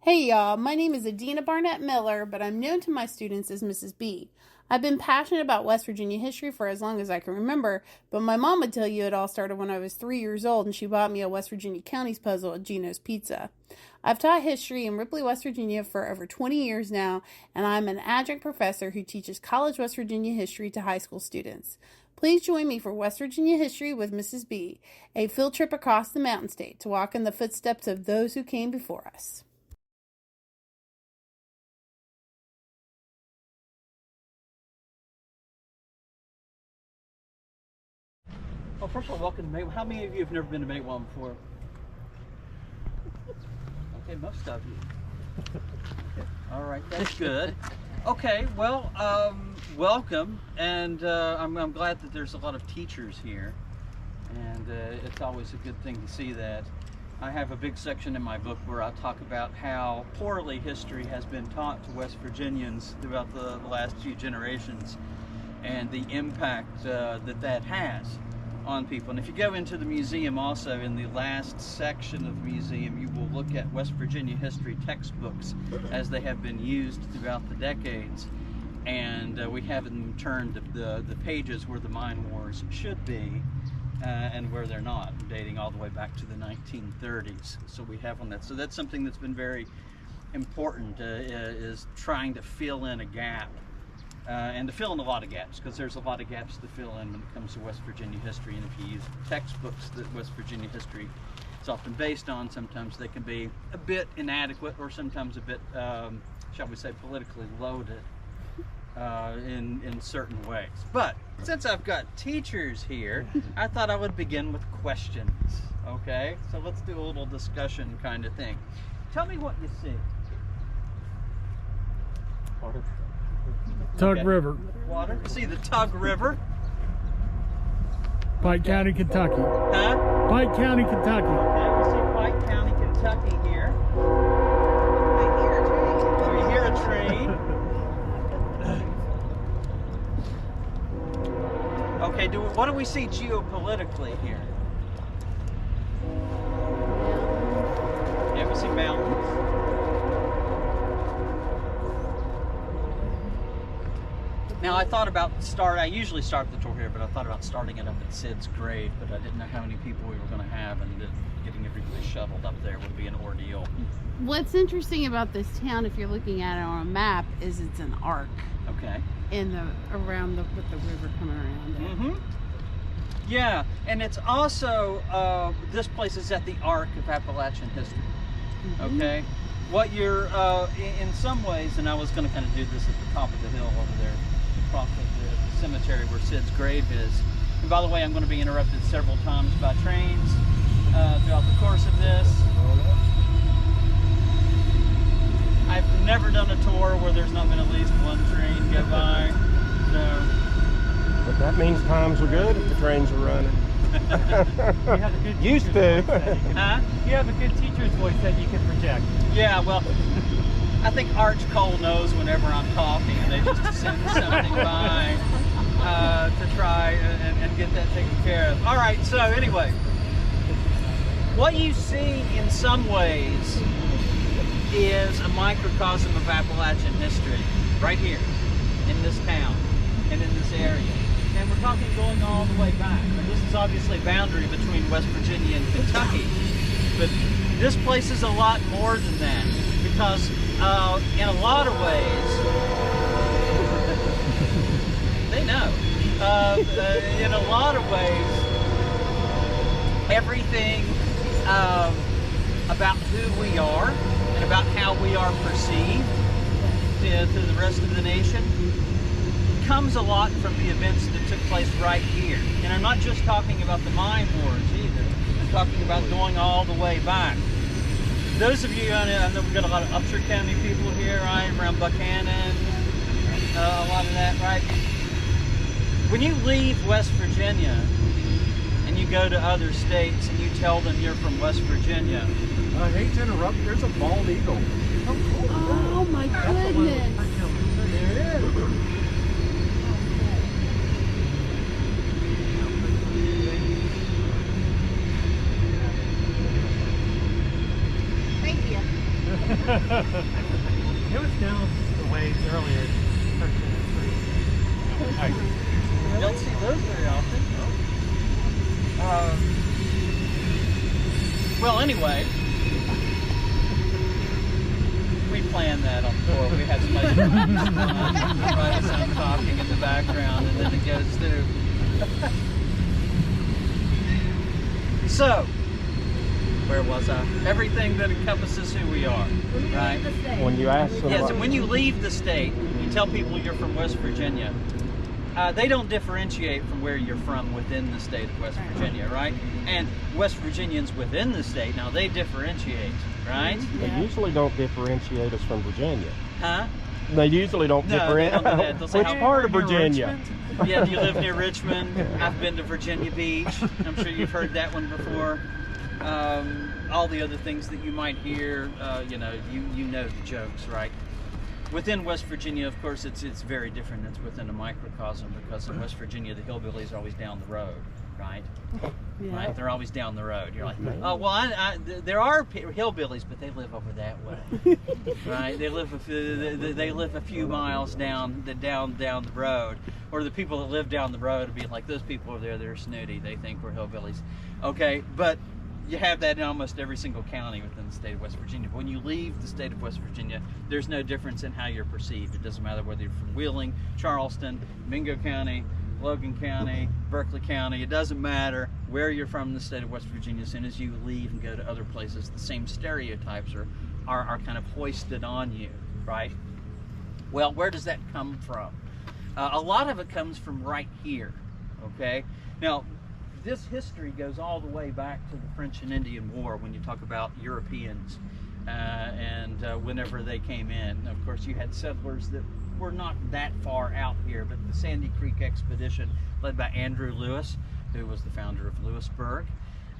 Hey y'all, my name is Adina Barnett Miller, but I'm known to my students as Mrs. B. I've been passionate about West Virginia history for as long as I can remember, but my mom would tell you it all started when I was 3 years old and she bought me a West Virginia counties puzzle at Gino's Pizza. I've taught history in Ripley, West Virginia for over 20 years now, and I'm an adjunct professor who teaches college West Virginia history to high school students. Please join me for West Virginia History with Mrs. B, a field trip across the Mountain State to walk in the footsteps of those who came before us. Well, first of all, welcome to Matewan. How many of you have never been to Matewan before? Okay, most of you. All right, that's good. Okay, well, welcome, and I'm glad that there's a lot of teachers here, and it's always a good thing to see that. I have a big section in my book where I talk about how poorly history has been taught to West Virginians throughout the last few generations, and the impact that has on people. And if you go into the museum also, in the last section of the museum, you will look at West Virginia history textbooks as they have been used throughout the decades. And we have them turned the pages where the mine wars should be and where they're not, dating all the way back to the 1930s. So we have on that. So that's something that's been very important, is trying to fill in a gap. And to fill in a lot of gaps, because there's a lot of gaps to fill in when it comes to West Virginia history. And if you use textbooks that West Virginia history is often based on, sometimes they can be a bit inadequate, or sometimes a bit, shall we say, politically loaded in certain ways. But since I've got teachers here, I thought I would begin with questions. Okay, so let's do a little discussion kind of thing. Tell me what you see. Tug Okay. River, Water. See the Tug River. Pike County, Kentucky. Huh? Pike County, Kentucky. Okay, we see Pike County, Kentucky here. We hear a train. Okay, what do we see geopolitically here? Yeah, we see mountains. Now I thought about I usually start the tour here, but I thought about starting it up at Sid's grave, but I didn't know how many people we were going to have, and getting everybody shuttled up there would be an ordeal. What's interesting about this town, if you're looking at it on a map, is it's an arc. Okay. With the river coming around it. Mm-hmm. Yeah, and it's also, this place is at the arc of Appalachian history. Mm-hmm. Okay? What you're, in some ways, and I was going to kind of do this at the top of the hill over there, across the cemetery where Sid's grave is. And by the way, I'm going to be interrupted several times by trains throughout the course of this. I've never done a tour where there's not been at least one train go by. So. But that means times are good if the trains are running. You have a good Used to. You have a good teacher's voice that you can project. Yeah, well, I think Arch Cole knows whenever I'm talking, and they just send something by to try and get that taken care of. All right, so anyway, what you see in some ways is a microcosm of Appalachian history right here in this town and in this area. And we're talking going all the way back. And this is obviously a boundary between West Virginia and Kentucky. But this place is a lot more than that, because in a lot of ways, they know, in a lot of ways, everything about who we are and about how we are perceived to the rest of the nation comes a lot from the events that took place right here. And I'm not just talking about the mine wars either. I'm talking about going all the way back. Those of you, I know we've got a lot of Upshur County people here, right, around Buchanan, a lot of that, right? When you leave West Virginia and you go to other states and you tell them you're from West Virginia. I hate to interrupt, there's a bald eagle. Oh my goodness. There it is. Thank you. It was down the waves earlier. You don't see those very often. Well, anyway, we planned that on the floor. We had somebody write some talking in the background, and then it goes through. So, where was I? Everything that encompasses who we are, right? When you ask somebody, Yes, and when you leave the state, you tell people you're from West Virginia. They don't differentiate from where you're from within the state of West Virginia, right? And West Virginians within the state, now they differentiate, right? they usually don't differentiate us from Virginia. Huh? They usually don't No, they don't do that. differentiate. They'll say, Which "How part of near Virginia? Yeah, do you live near Richmond? I've been to Virginia Beach. I'm sure you've heard that one before. All the other things that you might hear, you know the jokes, right? Within West Virginia, of course, it's very different. It's within a microcosm, because in West Virginia, the hillbillies are always down the road, right? Yeah. Right? They're always down the road. You're like, oh, well, there are hillbillies, but they live over that way, right? They live a few miles down the road. Or the people that live down the road would be like, those people over there, they're snooty. They think we're hillbillies. Okay, but you have that in almost every single county within the state of West Virginia. But when you leave the state of West Virginia, there's no difference in how you're perceived. It doesn't matter whether you're from Wheeling, Charleston, Mingo County, Logan County, Berkeley County. It doesn't matter where you're from in the state of West Virginia. As soon as you leave and go to other places, the same stereotypes are kind of hoisted on you, right? Well, where does that come from? A lot of it comes from right here, okay? Now, this history goes all the way back to the French and Indian War when you talk about Europeans and whenever they came in. Of course, you had settlers that were not that far out here, but the Sandy Creek expedition led by Andrew Lewis, who was the founder of Lewisburg,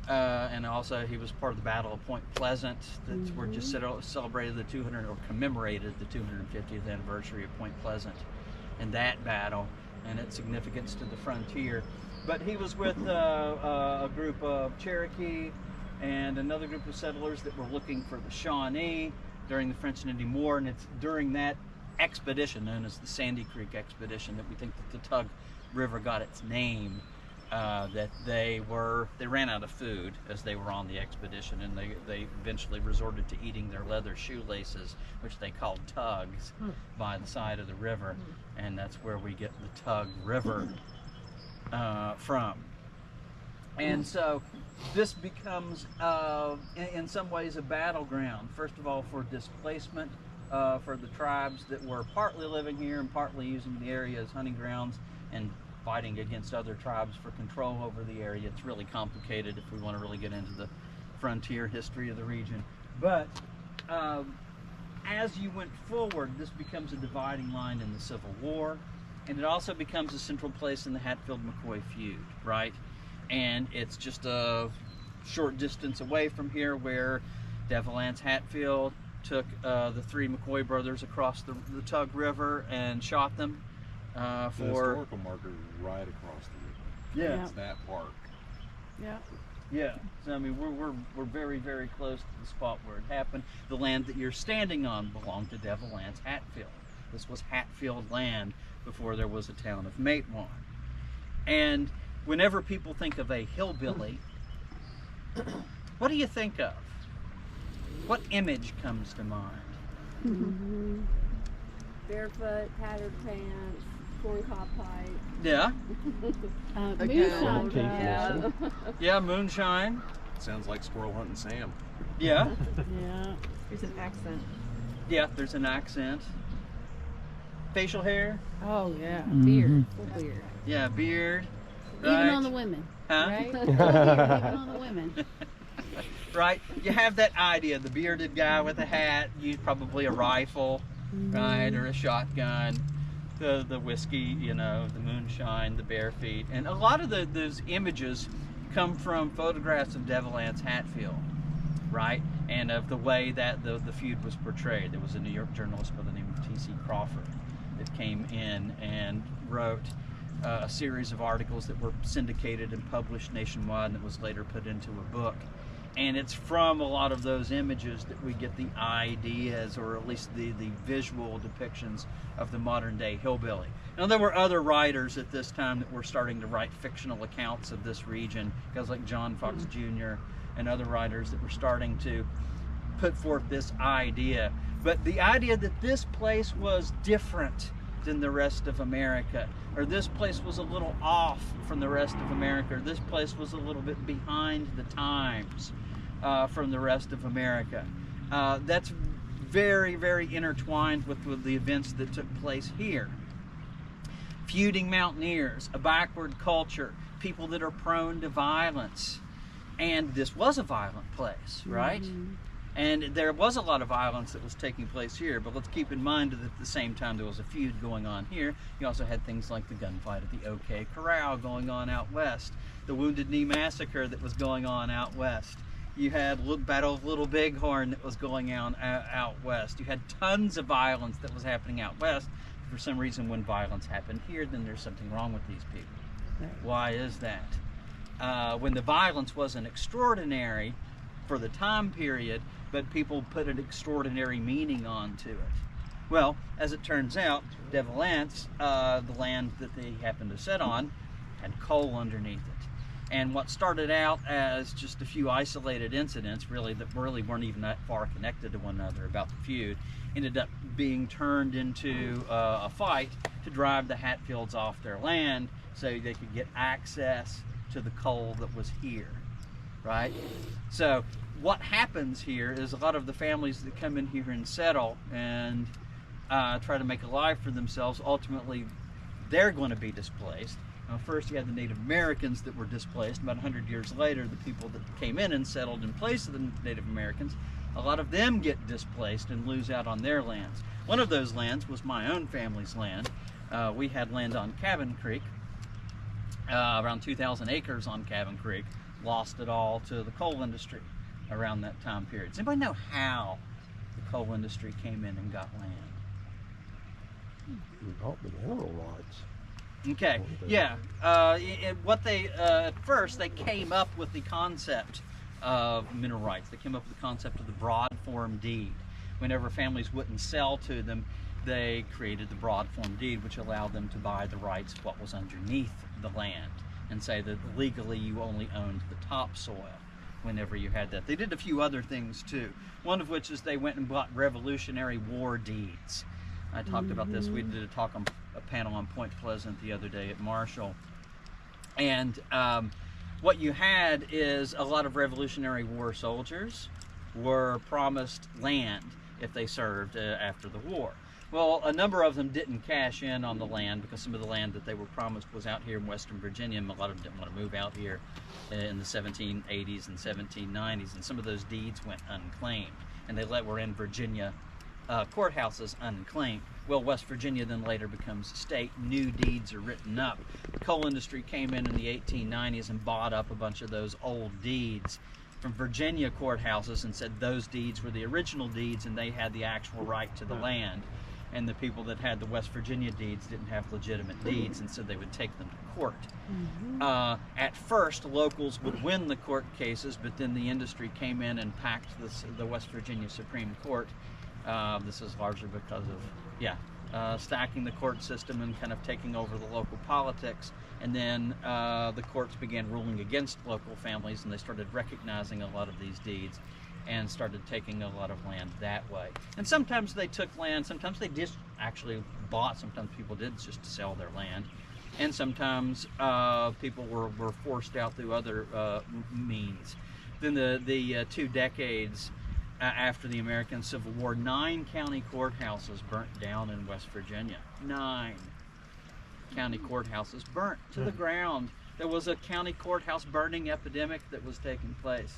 and also he was part of the Battle of Point Pleasant that were just celebrated commemorated the 250th anniversary of Point Pleasant and that battle and its significance to the frontier. But he was with a group of Cherokee and another group of settlers that were looking for the Shawnee during the French and Indian War, and it's during that expedition, known as the Sandy Creek expedition, that we think that the Tug River got its name. That they ran out of food as they were on the expedition, and they eventually resorted to eating their leather shoelaces, which they called tugs, by the side of the river, and that's where we get the Tug River from. And so this becomes in some ways a battleground, first of all for displacement for the tribes that were partly living here and partly using the area as hunting grounds and fighting against other tribes for control over the area. It's really complicated if we want to really get into the frontier history of the region. But as you went forward, this becomes a dividing line in the Civil War, and it also becomes a central place in the Hatfield-McCoy feud, right? And it's just a short distance away from here where Devilance Hatfield took the three McCoy brothers across the Tug River and shot them The historical marker is right across the river. Yeah. It's that park. Yeah. Yeah, so I mean we're very, very close to the spot where it happened. The land that you're standing on belonged to Devilance Hatfield. This was Hatfield land before there was a town of Matewan. And whenever people think of a hillbilly, what do you think of? What image comes to mind? Barefoot, tattered pants, corncob pipe. Yeah, Moonshine. Yeah. yeah, moonshine. Sounds like Squirrel Hunting Sam. Yeah, Yeah. There's an accent. yeah, there's an accent. Facial hair, Oh yeah. Beard. Full beard. yeah, beard. Even Right. on the women, Huh? right? Even on the women. Right, you have that idea, the bearded guy with a hat, probably a rifle, right, or a shotgun, the whiskey, you know, the moonshine, the bare feet, and a lot of those images come from photographs of Devilance Hatfield, right, and of the way that the feud was portrayed. There was a New York journalist by the name of T.C. Crawford that came in and wrote a series of articles that were syndicated and published nationwide, and it was later put into a book. And it's from a lot of those images that we get the ideas, or at least the visual depictions of the modern day hillbilly. Now, there were other writers at this time that were starting to write fictional accounts of this region, guys like John Fox Jr. and other writers that were starting to put forth this idea. But the idea that this place was different than the rest of America, or this place was a little off from the rest of America, or this place was a little bit behind the times from the rest of America. That's very, very intertwined with the events that took place here. Feuding mountaineers, a backward culture, people that are prone to violence. And this was a violent place, right? Mm-hmm. And there was a lot of violence that was taking place here, but let's keep in mind that at the same time there was a feud going on here. You also had things like the gunfight at the OK Corral going on out west, the Wounded Knee Massacre that was going on out west. You had Battle of Little Bighorn that was going on out west. You had tons of violence that was happening out west. For some reason, when violence happened here, then there's something wrong with these people. Right. Why is that? When the violence wasn't extraordinary for the time period, but people put an extraordinary meaning onto it. Well, as it turns out, Devilance, the land that they happened to sit on, had coal underneath it. And what started out as just a few isolated incidents, that weren't even that far connected to one another about the feud, ended up being turned into a fight to drive the Hatfields off their land so they could get access to the coal that was here, right? So what happens here is a lot of the families that come in here and settle and try to make a life for themselves, ultimately they're going to be displaced. Now, first you had the Native Americans that were displaced. About 100 years later, the people that came in and settled in place of the Native Americans, a lot of them get displaced and lose out on their lands. One of those lands was my own family's land. We had land on Cabin Creek, around 2,000 acres on Cabin Creek, lost it all to the coal industry around that time period. Does anybody know how the coal industry came in and got land? Not the mineral rights. Okay, yeah. At first, they came up with the concept of mineral rights. They came up with the concept of the broad form deed. Whenever families wouldn't sell to them, they created the broad form deed, which allowed them to buy the rights of what was underneath the land and say that legally you only owned the topsoil whenever you had that. They did a few other things too, one of which is they went and bought Revolutionary War deeds. I talked about this. We did a panel on Point Pleasant the other day at Marshall. And what you had is a lot of Revolutionary War soldiers were promised land if they served after the war. Well, a number of them didn't cash in on the land because some of the land that they were promised was out here in Western Virginia, and a lot of them didn't want to move out here in the 1780s and 1790s, and some of those deeds went unclaimed, and they were in Virginia courthouses unclaimed. Well, West Virginia then later becomes a state. New deeds are written up. The coal industry came in the 1890s and bought up a bunch of those old deeds from Virginia courthouses and said those deeds were the original deeds and they had the actual right to the land. And the people that had the West Virginia deeds didn't have legitimate deeds, and so they would take them to court. At first, locals would win the court cases, but then the industry came in and packed the West Virginia Supreme Court. This is largely because of stacking the court system and kind of taking over the local politics. And then the courts began ruling against local families, and they started recognizing a lot of these deeds and started taking a lot of land that way. And sometimes they took land, sometimes they just actually bought, sometimes people did just sell their land. And sometimes people were forced out through other means. Then the 2 decades after the American Civil War, 9 county courthouses burnt down in West Virginia. 9 county courthouses burnt to the ground. There was a county courthouse burning epidemic that was taking place.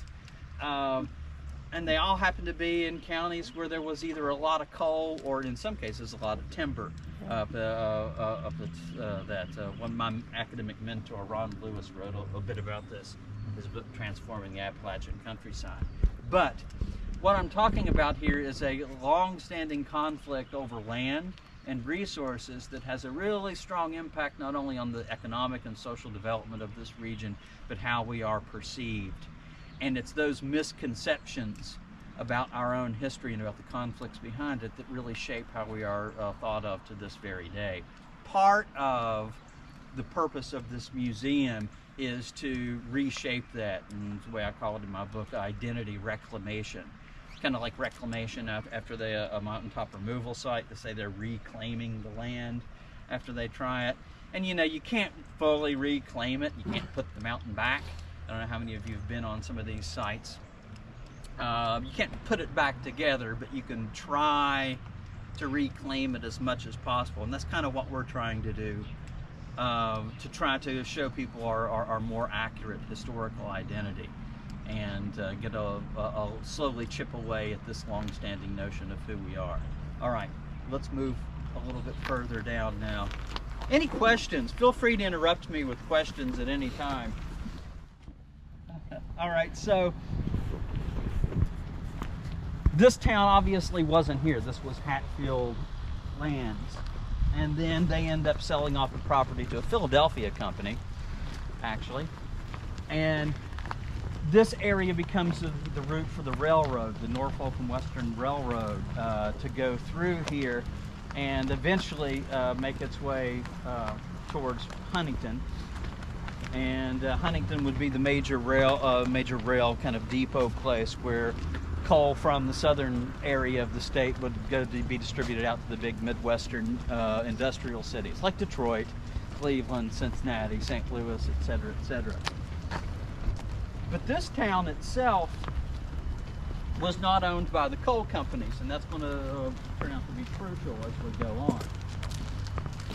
And they all happened to be in counties where there was either a lot of coal or in some cases a lot of timber. My academic mentor, Ron Lewis, wrote a bit about this, his book, Transforming the Appalachian Countryside. But what I'm talking about here is a long-standing conflict over land and resources that has a really strong impact not only on the economic and social development of this region, but how we are perceived. And it's those misconceptions about our own history and about the conflicts behind it that really shape how we are thought of to this very day. Part of the purpose of this museum is to reshape that, and the way I call it in my book, identity reclamation. Kind of like reclamation after a mountaintop removal site, to say they're reclaiming the land after they try it. And you know, you can't fully reclaim it. You can't put the mountain back. I don't know how many of you have been on some of these sites. You can't put it back together, but you can try to reclaim it as much as possible. And that's kind of what we're trying to do, to try to show people our more accurate historical identity, and get a slowly chip away at this long-standing notion of who we are. All right, let's move a little bit further down now. Any questions? Feel free to interrupt me with questions at any time. All right, so this town obviously wasn't here. This was Hatfield lands. And then they end up selling off the property to a Philadelphia company, actually. And this area becomes the route for the railroad, the Norfolk and Western Railroad, to go through here and eventually make its way towards Huntington. And Huntington would be the major rail kind of depot place where coal from the southern area of the state would go to be distributed out to the big Midwestern industrial cities like Detroit, Cleveland, Cincinnati, St. Louis, etc., etc. But this town itself was not owned by the coal companies, and that's going to turn out to be crucial as we go on.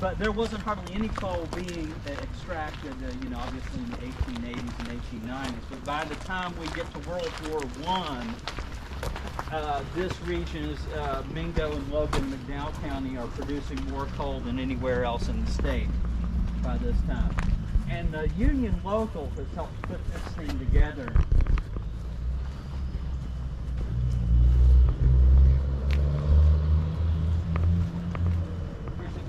But there wasn't hardly any coal being extracted, you know, obviously in the 1880s and 1890s. But by the time we get to World War I, this region's Mingo and Logan, McDowell County are producing more coal than anywhere else in the state by this time. And the Union Local has helped put this thing together.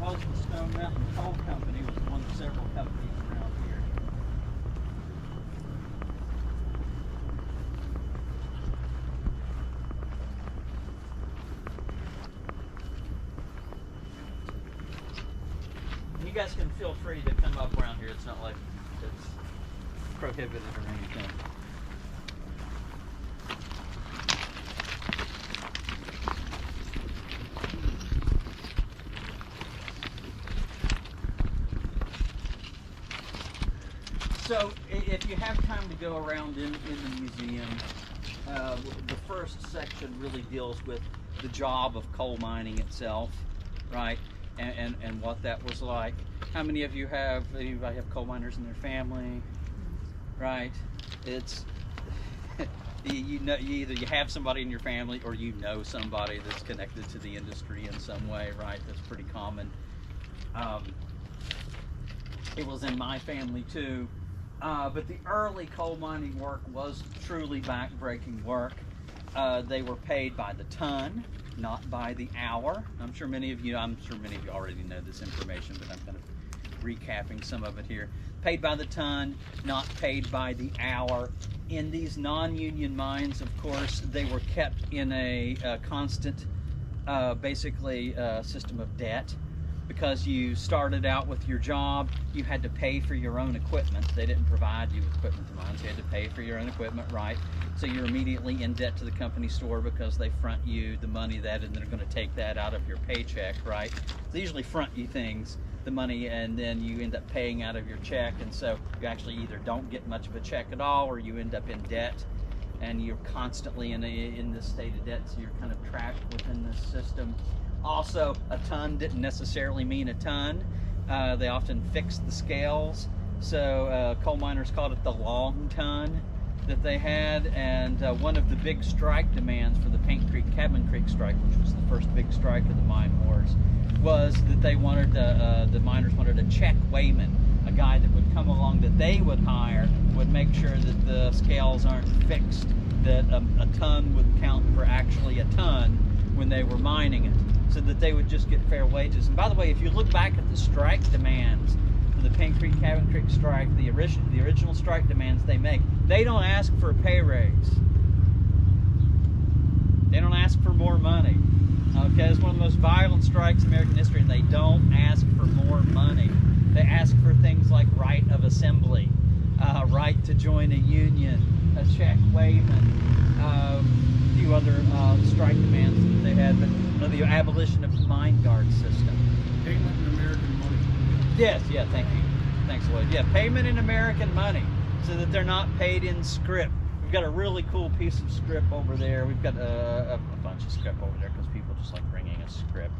The Stone Mountain Coal Company was one of several companies around here. And you guys can feel free to come up around here. It's not like it's prohibited or anything. So if you have time to go around in the museum, the first section really deals with the job of coal mining itself, right? And what that was like. How many of you anybody have coal miners in their family? Right? It's, you know, either you have somebody in your family or you know somebody that's connected to the industry in some way, right? That's pretty common. It was in my family too. But the early coal mining work was truly back-breaking work. They were paid by the ton, not by the hour. I'm sure many of you already know this information, but I'm kind of recapping some of it here. Paid by the ton, not paid by the hour. In these non-union mines, of course, they were kept in a constant, system of debt. Because you started out with your job, you had to pay for your own equipment. They didn't provide you with equipment to mine, so you had to pay for your own equipment, right? So you're immediately in debt to the company store because they front you the money and they're going to take that out of your paycheck, right? They usually front you things, the money, and then you end up paying out of your check, and so you actually either don't get much of a check at all, or you end up in debt, and you're constantly in this state of debt, so you're kind of trapped within this system. Also, a ton didn't necessarily mean a ton. They often fixed the scales, so coal miners called it the long ton that they had. And one of the big strike demands for the Paint Creek, Cabin Creek strike, which was the first big strike of the mine wars, was that they wanted the miners wanted a check weighman, a guy that would come along that they would hire, would make sure that the scales aren't fixed, that a ton would count for actually a ton when they were mining it, so that they would just get fair wages. And by the way, if you look back at the strike demands the Paint Creek Cabin Creek strike, the original strike demands they make, they don't ask for a pay raise. They don't ask for more money. Okay, it's one of the most violent strikes in American history, and they don't ask for more money. They ask for things like right of assembly, right to join a union, a check weighman, a few other strike demands that they had, but the abolition of the mine guard system. Payment in American money. Yes, yeah, thank you. Thanks, Lloyd. Yeah, payment in American money, so that they're not paid in scrip. We've got a really cool piece of scrip over there. We've got a bunch of scrip over there because people just like bringing a scrip.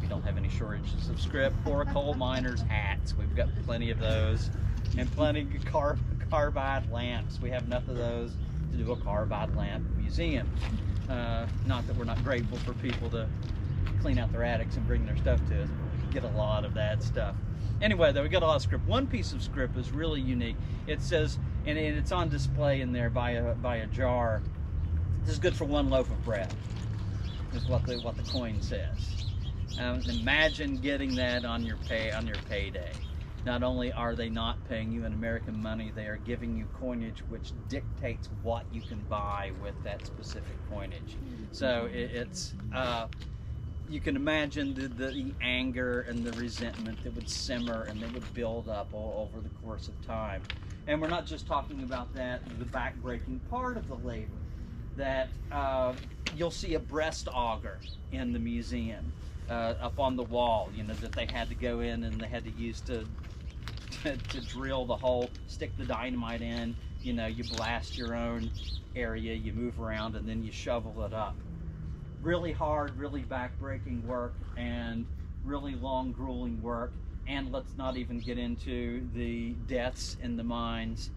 We don't have any shortages of scrip or coal miners' hats. We've got plenty of those, and plenty of carbide lamps. We have enough of those to do a carbide lamp museum. Not that we're not grateful for people to clean out their attics and bring their stuff to us, but we get a lot of that stuff. Anyway, though, we got a lot of script. One piece of script is really unique. It says, and it's on display in there by a jar. This is good for one loaf of bread. Is what the coin says. Imagine getting that on your payday. Not only are they not paying you in American money, they are giving you coinage which dictates what you can buy with that specific coinage. So it's you can imagine the anger and the resentment that would simmer and that would build up all over the course of time. And we're not just talking about that, the backbreaking part of the labor, that you'll see a breast auger in the museum up on the wall, you know, that they had to go in and they had to use to drill the hole, stick the dynamite in, you know, you blast your own area, you move around, and then you shovel it up. Really hard, really backbreaking work, and really long, grueling work. And let's not even get into the deaths in the mines.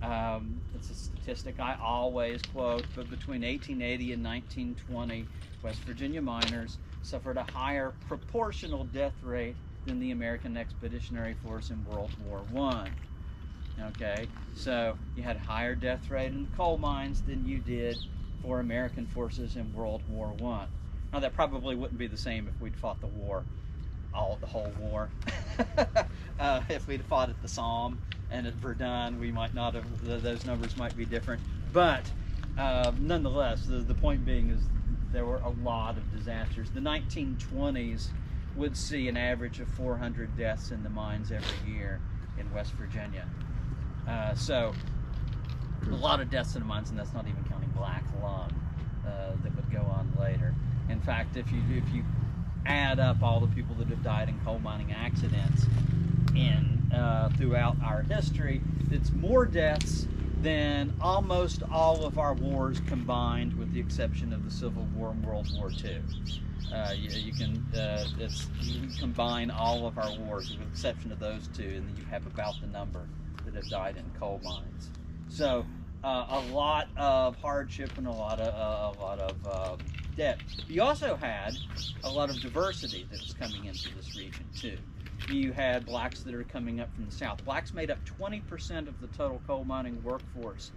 It's a statistic I always quote, but between 1880 and 1920, West Virginia miners suffered a higher proportional death rate than the American Expeditionary Force in World War I. Okay, so you had a higher death rate in the coal mines than you did for American forces in World War I. Now that probably wouldn't be the same if we'd fought the war, the whole war. If we'd fought at the Somme and at Verdun, we might not have, those numbers might be different. But nonetheless, the point being is there were a lot of disasters. The 1920s would see an average of 400 deaths in the mines every year in West Virginia. So a lot of deaths in the mines, and that's not even counting black lung that would go on later. In fact, if you add up all the people that have died in coal mining accidents throughout our history, it's more deaths than almost all of our wars combined, with the exception of the Civil War and World War II. You can combine all of our wars with the exception of those two, and then you have about the number that have died in coal mines. So a lot of hardship and a lot of debt. You also had a lot of diversity that was coming into this region too. You had blacks that are coming up from the south. Blacks made up 20% of the total coal mining workforce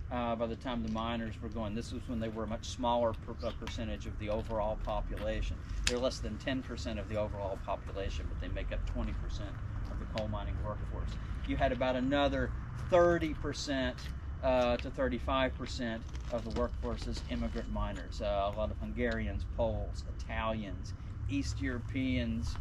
by the time the miners were going. This was when they were a much smaller percentage of the overall population. They're less than 10% of the overall population, but they make up 20% of the coal mining workforce. You had about another 30% to 35% of the workforce as immigrant miners. A lot of Hungarians, Poles, Italians, East Europeans,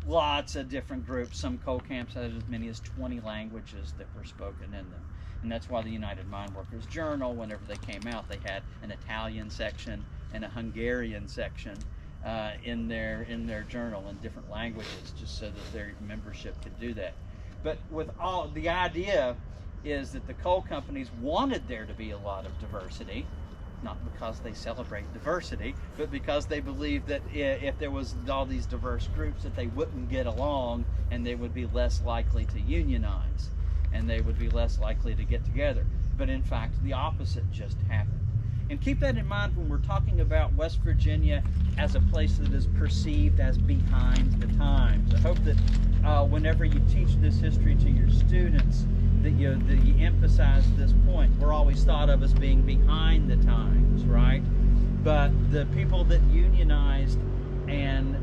lots of different groups. Some coal camps had as many as 20 languages that were spoken in them. And that's why the United Mine Workers Journal, whenever they came out, they had an Italian section and a Hungarian section in their journal in different languages, just so that their membership could do that. But with all, the idea is that the coal companies wanted there to be a lot of diversity, not because they celebrate diversity, but because they believed that if there was all these diverse groups, that they wouldn't get along and they would be less likely to unionize and they would be less likely to get together. But in fact, the opposite just happened. And keep that in mind when we're talking about West Virginia as a place that is perceived as behind the times. I hope that whenever you teach this history to your students, that you emphasize this point. We're always thought of as being behind the times, right? But the people that unionized and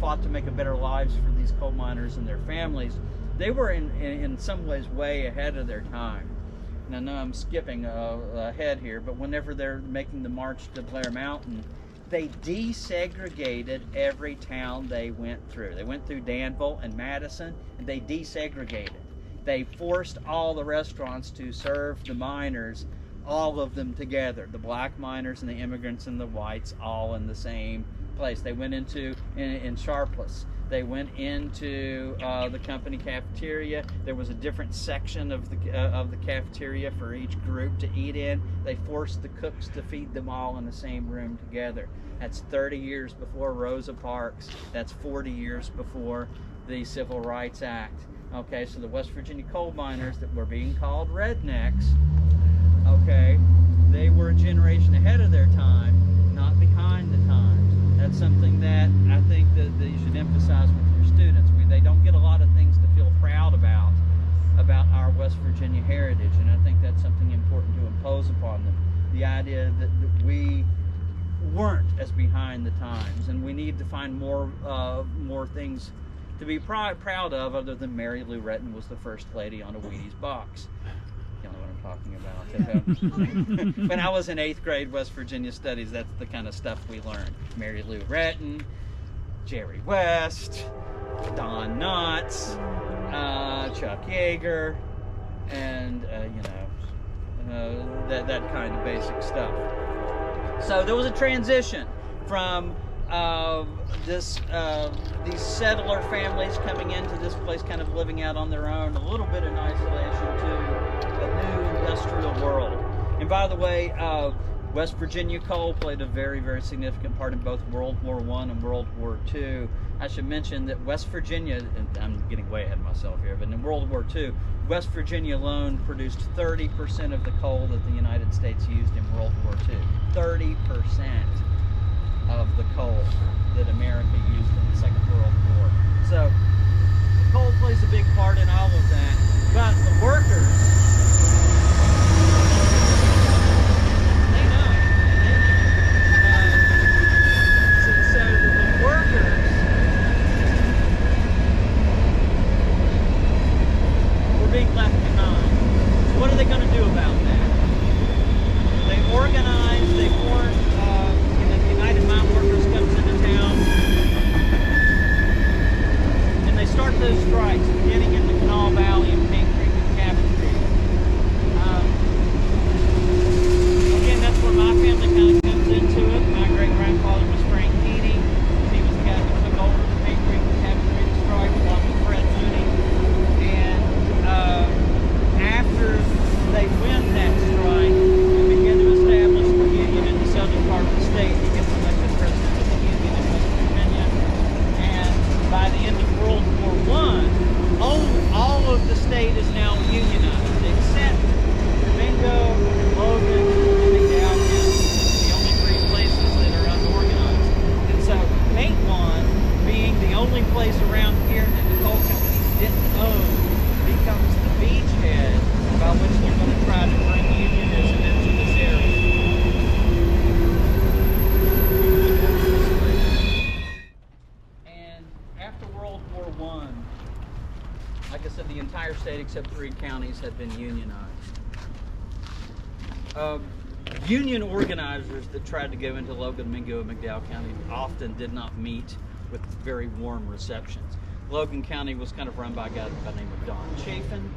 fought to make a better lives for these coal miners and their families, they were in some ways way ahead of their time. And I know I'm skipping ahead here, but whenever they're making the march to Blair Mountain, they desegregated every town they went through. They went through Danville and Madison, and they desegregated. They forced all the restaurants to serve the miners, all of them together, the black miners and the immigrants and the whites, all in the same place. They went into in Sharpless. They went into the company cafeteria. There was a different section of the cafeteria for each group to eat in. They forced the cooks to feed them all in the same room together. That's 30 years before Rosa Parks. That's 40 years before the Civil Rights Act. Okay, so the West Virginia coal miners that were being called rednecks, okay, they were a generation ahead of their time, not behind the times. That's something that I think that you should emphasize with your students. They don't get a lot of things to feel proud about our West Virginia heritage, and I think that's something important to impose upon them. The idea that we weren't as behind the times, and we need to find more things to be proud of, other than Mary Lou Retton was the first lady on a Wheaties box. You know what I'm talking about. When I was in 8th grade West Virginia Studies, that's the kind of stuff we learned. Mary Lou Retton, Jerry West, Don Knotts, Chuck Yeager, and that kind of basic stuff. So there was a transition from these settler families coming into this place, kind of living out on their own, a little bit in isolation, to a new industrial world. And by the way, West Virginia coal played a very, very significant part in both World War I and World War II. I should mention that West Virginia, and I'm getting way ahead of myself here, but in World War II, West Virginia alone produced 30% of the coal that the United States used in World War II. 30% of the coal that America used in the Second World War. So coal plays a big part in all of that. But the workers, they know. So the workers were being left behind. So what are they going to do about that? They organized, they formed, United Mine Workers comes into town, and they start those strikes beginning in the Canal Valley and Paint Creek and Cabin Creek. Again, that's where my family kind of comes into it. My great-grandfather was Frank Keeney. He was the guy that took over the Paint Creek and Cabin Creek strike along with Fred Mooney. And after they win that strike and begin to establish the Union in the southern part of the state, he gets elected president of the Union in West Virginia. And by the end of World War I, all of the state is now unionized, except Mingo, Logan, and McDowell County, the only three places that are unorganized. And so Matewan, being the only place around here that the coal companies didn't own, becomes the beachhead by which they're going to try to bring unionism into this area. And after World War I, like I said, the entire state except 3 counties had been unionized. Union organizers that tried to go into Logan, Mingo, and McDowell County often did not meet with very warm receptions. Logan County was kind of run by a guy by the name of Don Chafin.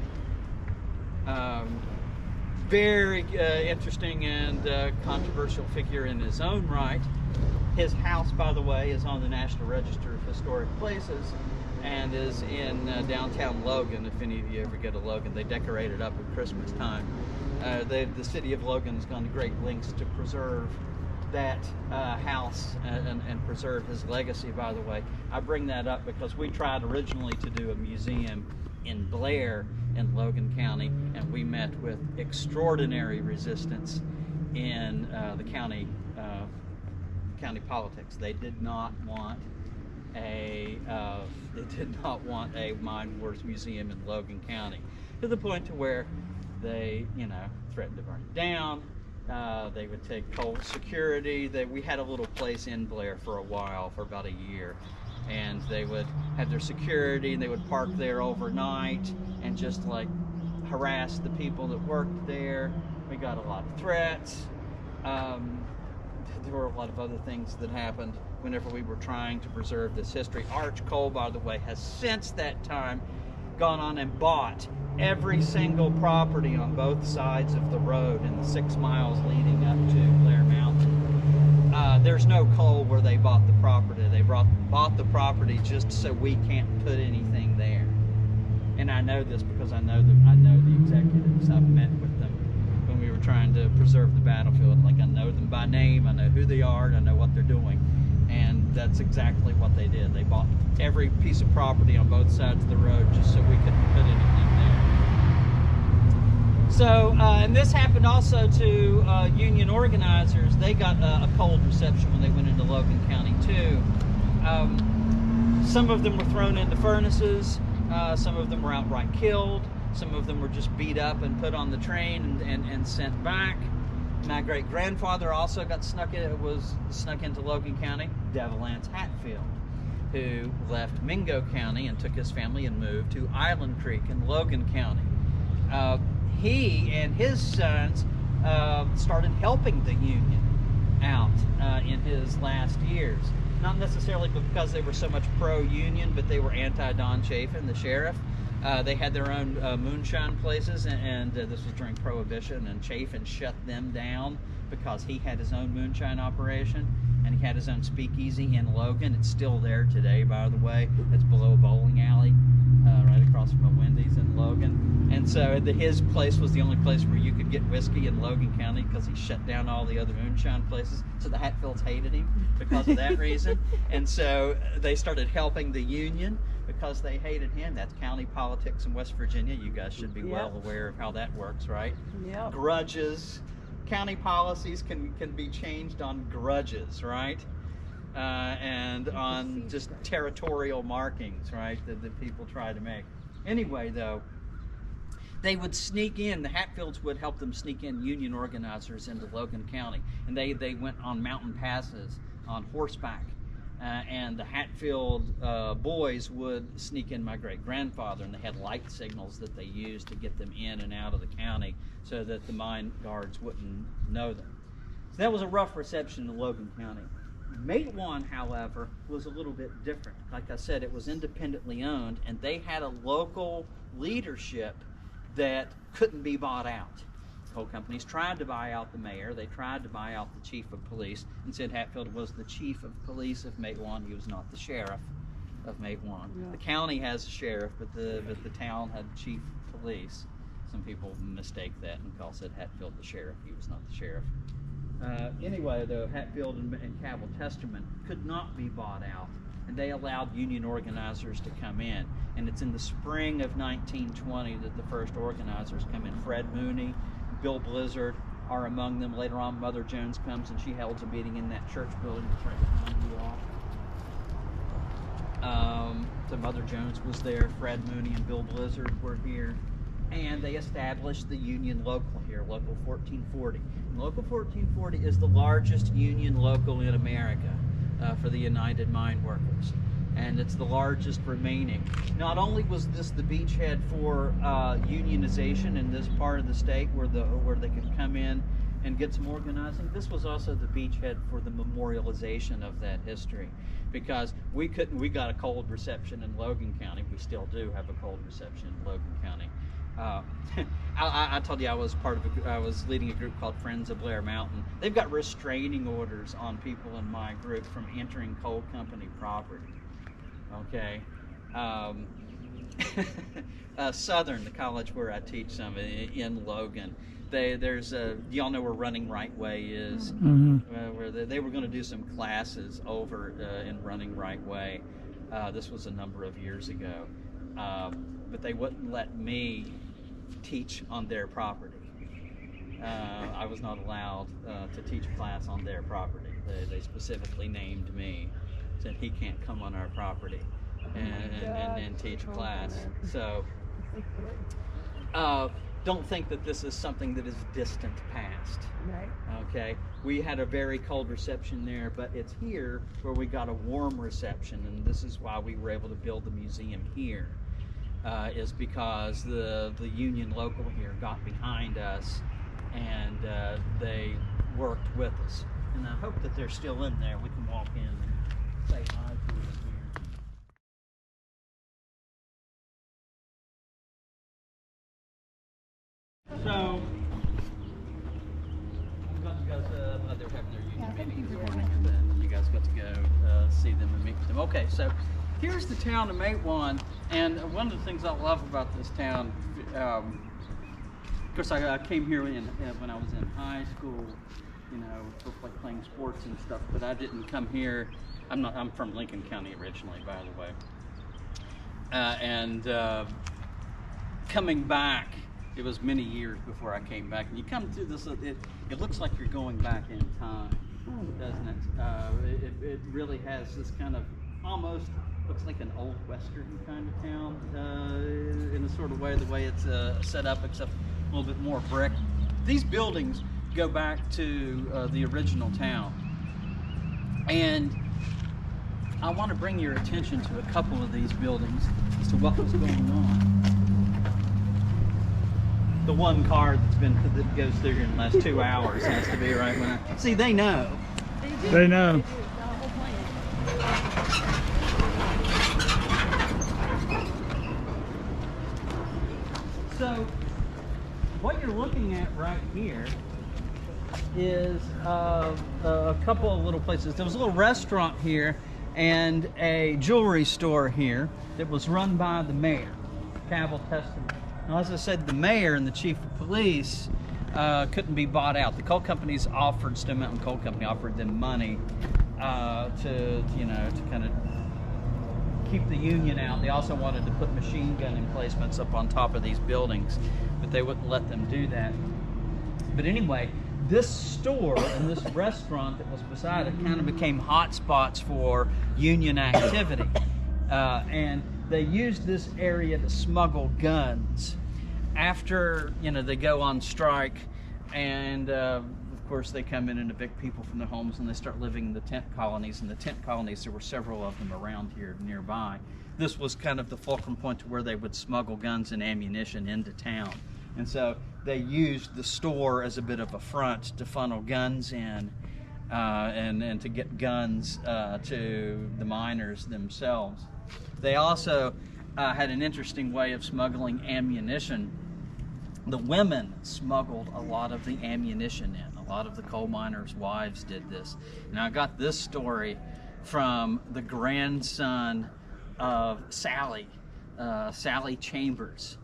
Very interesting and controversial figure in his own right. His house, by the way, is on the National Register of Historic Places and is in downtown Logan. If any of you ever go to Logan, they decorate it up at Christmas time. The city of Logan has gone to great lengths to preserve that house and preserve his legacy, by the way. I bring that up because we tried originally to do a museum in Blair in Logan County, and we met with extraordinary resistance in the county politics. They did not want a mine wars museum in Logan County, to the point to where they, threatened to burn it down. They would take coal security. We had a little place in Blair for a while, for about a year, and they would have their security, and they would park there overnight and just like harass the people that worked there. We got a lot of threats. There were a lot of other things that happened whenever we were trying to preserve this history. Arch Cole, by the way, has since that time gone on and bought every single property on both sides of the road in the 6 miles leading up to Blair Mountain. There's no coal where they bought the property. They bought the property just so we can't put anything there. And I know this because I know the executives. I've met with them when we were trying to preserve the battlefield. Like, I know them by name, I know who they are, and I know what they're doing. And that's exactly what they did. They bought every piece of property on both sides of the road just so we couldn't put anything there. So, and this happened also to union organizers. They got a cold reception when they went into Logan County too. Some of them were thrown into furnaces. Some of them were outright killed. Some of them were just beat up and put on the train and sent back. My great-grandfather also got snuck into Logan County, Devilance Hatfield, who left Mingo County and took his family and moved to Island Creek in Logan County. He and his sons started helping the Union out in his last years. Not necessarily because they were so much pro-Union, but they were anti-Don Chafin, the sheriff. They had their own moonshine places, and this was during Prohibition, and Chafin shut them down because he had his own moonshine operation, and he had his own speakeasy in Logan. It's still there today, by the way. It's below a bowling alley, right across from a Wendy's in Logan. And so his place was the only place where you could get whiskey in Logan County because he shut down all the other moonshine places. So the Hatfields hated him because of that reason. And so they started helping the Union because they hated him. That's county politics in West Virginia. You guys should be well aware of how that works, right? Yep. Grudges. County policies can be changed on grudges, right? And on just territorial markings, right, that people try to make. Anyway, though, they would sneak in, the Hatfields would help them sneak in Union organizers into Logan County. And they went on mountain passes on horseback. And the Hatfield boys would sneak in my great-grandfather, and they had light signals that they used to get them in and out of the county so that the mine guards wouldn't know them. So that was a rough reception in Logan County. Matewan, however, was a little bit different. Like I said, it was independently owned, and they had a local leadership that couldn't be bought out. Coal companies tried to buy out the mayor. They tried to buy out the chief of police, and Sid Hatfield was the chief of police of Matewan. He was not the sheriff of Matewan. Yeah. The county has a sheriff, but the town had chief of police. Some people mistake that and call Sid Hatfield the sheriff. He was not the sheriff. Anyway, though, Hatfield and Cabell Testerman could not be bought out, and they allowed union organizers to come in. And it's in the spring of 1920 that the first organizers come in. Fred Mooney, Bill Blizzard are among them. Later on, Mother Jones comes and she holds a meeting in that church building that's right behind you all. So Mother Jones was there. Fred Mooney and Bill Blizzard were here. And they established the union local here, Local 1440. And Local 1440 is the largest union local in America for the United Mine Workers. And it's the largest remaining. Not only was this the beachhead for unionization in this part of the state where they could come in and get some organizing, this was also the beachhead for the memorialization of that history. Because we got a cold reception in Logan County. We still do have a cold reception in Logan County. I told you I was leading a group called Friends of Blair Mountain. They've got restraining orders on people in my group from entering coal company property. Okay. Southern, the college where I teach some in Logan, y'all know where Running Right Way is? Mm-hmm. Where they were going to do some classes over in Running Right Way. This was a number of years ago. But they wouldn't let me teach on their property. I was not allowed to teach a class on their property. They specifically named me, said he can't come on our property and teach a class. So don't think that this is something that is distant past. Right. Okay, we had a very cold reception there, but it's here where we got a warm reception, and this is why we were able to build the museum here, is because the union local here got behind us, and they worked with us. And I hope that they're still in there. We can walk in and say hi to them here. So, I'm glad you guys, they were having their union meeting this morning, and then you guys got to go see them and meet with them. Okay, so here's the town of Matewan, and one of the things I love about this town, of course, I came here when I was in high school, you know, for like playing sports and stuff, but I didn't come here. I'm from Lincoln County originally, by the way, and coming back, it was many years before I came back. And you come through this, it looks like you're going back in time, doesn't it? It really has this kind of almost looks like an old western kind of town in a sort of way, the way it's set up, except a little bit more brick. These buildings go back to the original town, and I want to bring your attention to a couple of these buildings as to what was going on. The one car that goes through here in the last 2 hours has to be right when I see. They know. They know. So, what you're looking at right here is a couple of little places. There was a little restaurant here and a jewelry store here that was run by the mayor, Cabell Testament. Now, as I said, the mayor and the chief of police couldn't be bought out. The coal companies offered, Stone Mountain Coal Company offered them money to kind of keep the union out. They also wanted to put machine gun emplacements up on top of these buildings, but they wouldn't let them do that. But anyway, this store and this restaurant that was beside it kind of became hot spots for union activity. And they used this area to smuggle guns. After, they go on strike, and of course they come in and evict people from their homes, and they start living in the tent colonies. And the tent colonies, there were several of them around here nearby. This was kind of the fulcrum point to where they would smuggle guns and ammunition into town. And so they used the store as a bit of a front to funnel guns in, and to get guns to the miners themselves. They also had an interesting way of smuggling ammunition. The women smuggled a lot of the ammunition in. A lot of the coal miners' wives did this. And I got this story from the grandson of Sally Chambers.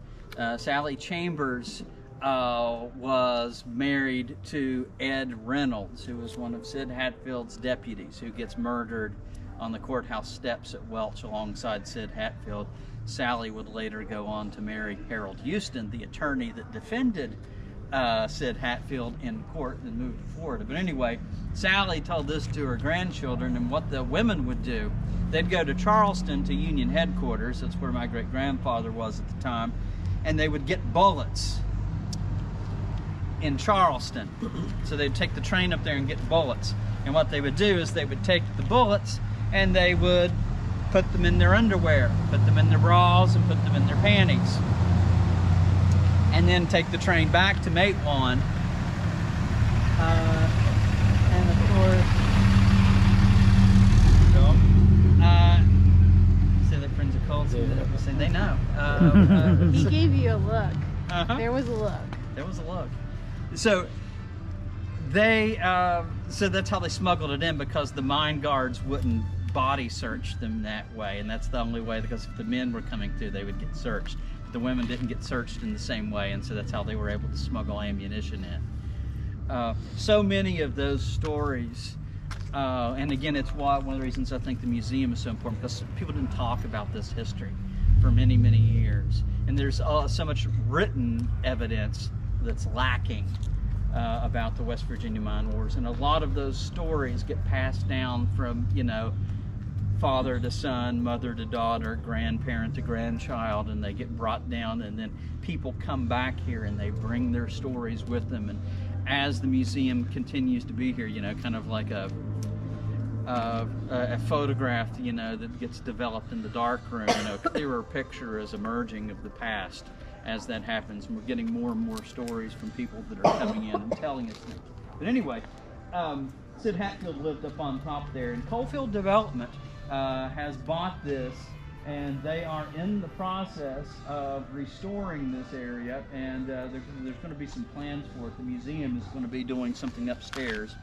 Sally Chambers was married to Ed Reynolds, who was one of Sid Hatfield's deputies, who gets murdered on the courthouse steps at Welch alongside Sid Hatfield. Sally would later go on to marry Harold Houston, the attorney that defended Sid Hatfield in court, and moved to Florida. But anyway, Sally told this to her grandchildren, and what the women would do, they'd go to Charleston to Union headquarters, that's where my great-grandfather was at the time, and they would get bullets in Charleston. So they'd take the train up there and get bullets. And what they would do is they would take the bullets and they would put them in their underwear, put them in their bras, and put them in their panties. And then take the train back to Matewan. And of course, say their friends are cold, so they know. He gave you a look. Uh-huh. There was a look. There was a look. So they, so that's how they smuggled it in, because the mine guards wouldn't body search them that way, and that's the only way, because if the men were coming through, they would get searched. The women didn't get searched in the same way, and so that's how they were able to smuggle ammunition in. So many of those stories, and again, it's why one of the reasons I think the museum is so important, because people didn't talk about this history for many, many years, and there's so much written evidence that's lacking about the West Virginia mine wars, and a lot of those stories get passed down from father to son, mother to daughter, grandparent to grandchild, and they get brought down, and then people come back here and they bring their stories with them. And as the museum continues to be here, you know, kind of like a photograph, you know, that gets developed in the darkroom, you know, a clearer picture is emerging of the past as that happens. And we're getting more and more stories from people that are coming in and telling us things. But anyway, Sid Hatfield lived up on top there, and Coalfield Development has bought this, and they are in the process of restoring this area, and there's going to be some plans for it. The museum is going to be doing something upstairs,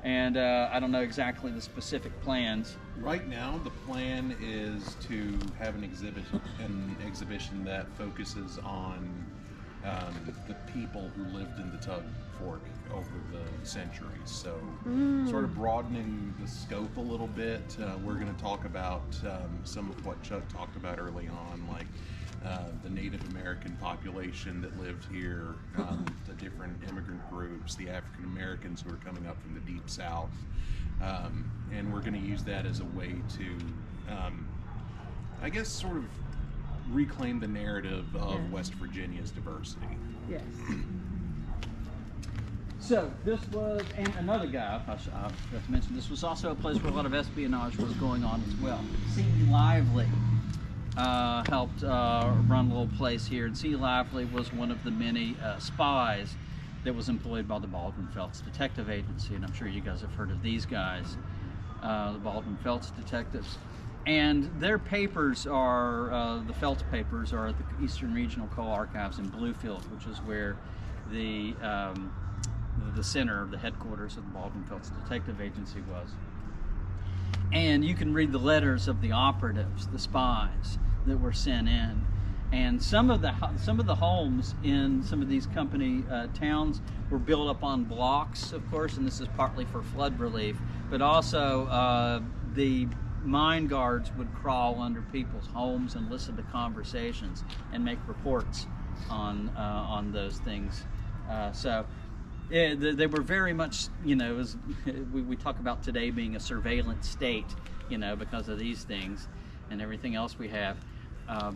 and I don't know exactly the specific plans. Right now, the plan is to have an exhibition that focuses on the people who lived in the Tug Fork over the centuries. So sort of broadening the scope a little bit. We're going to talk about some of what Chuck talked about early on, like the Native American population that lived here, the different immigrant groups, the African Americans who are coming up from the Deep South. And we're going to use that as a way to, I guess, sort of reclaim the narrative of West Virginia's diversity. Yes. So this was, and another guy I forgot to mention, this was also a place where a lot of espionage was going on as well. C. Lively helped run a little place here, and C. Lively was one of the many spies that was employed by the Baldwin Felts Detective Agency, and I'm sure you guys have heard of these guys, the Baldwin Felts detectives. And their papers are, the Felts papers are at the Eastern Regional Coal Archives in Bluefield, which is where the center, the headquarters of the Baldwin Felts Detective Agency was. And you can read the letters of the operatives, the spies that were sent in. And some of the homes in some of these company towns were built up on blocks, of course, and this is partly for flood relief, but also the mine guards would crawl under people's homes and listen to conversations and make reports on those things. They were very much, you know, as we talk about today being a surveillance state, you know, because of these things and everything else we have.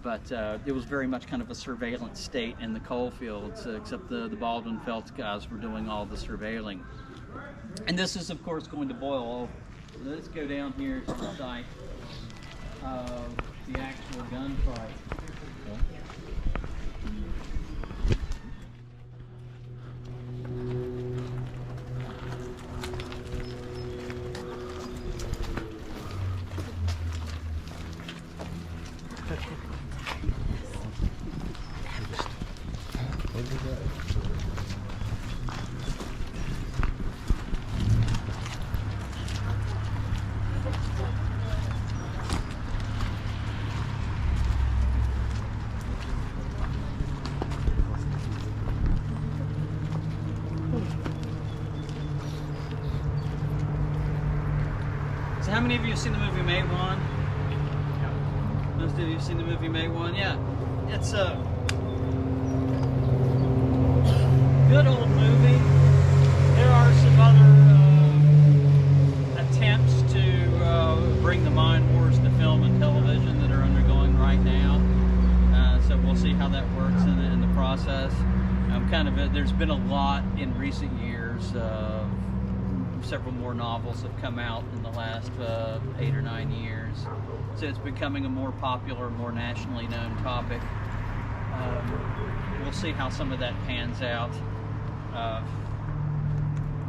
But it was very much kind of a surveillance state in the coal fields, except the Baldwin Felts guys were doing all the surveilling. And this is, of course, going to boil over. Let's go down here to the site of the actual gunfight. So how many of you have seen the movie Matewan? Most of you have seen the movie Matewan? Yeah. It's a good old movie. There are some other attempts to bring the mine wars to film and television that are undergoing right now. So we'll see how that works in the process. There's been a lot in recent years. Several more novels have come out in the last 8 or 9 years. So it's becoming a more popular, more nationally known topic. We'll see how some of that pans out.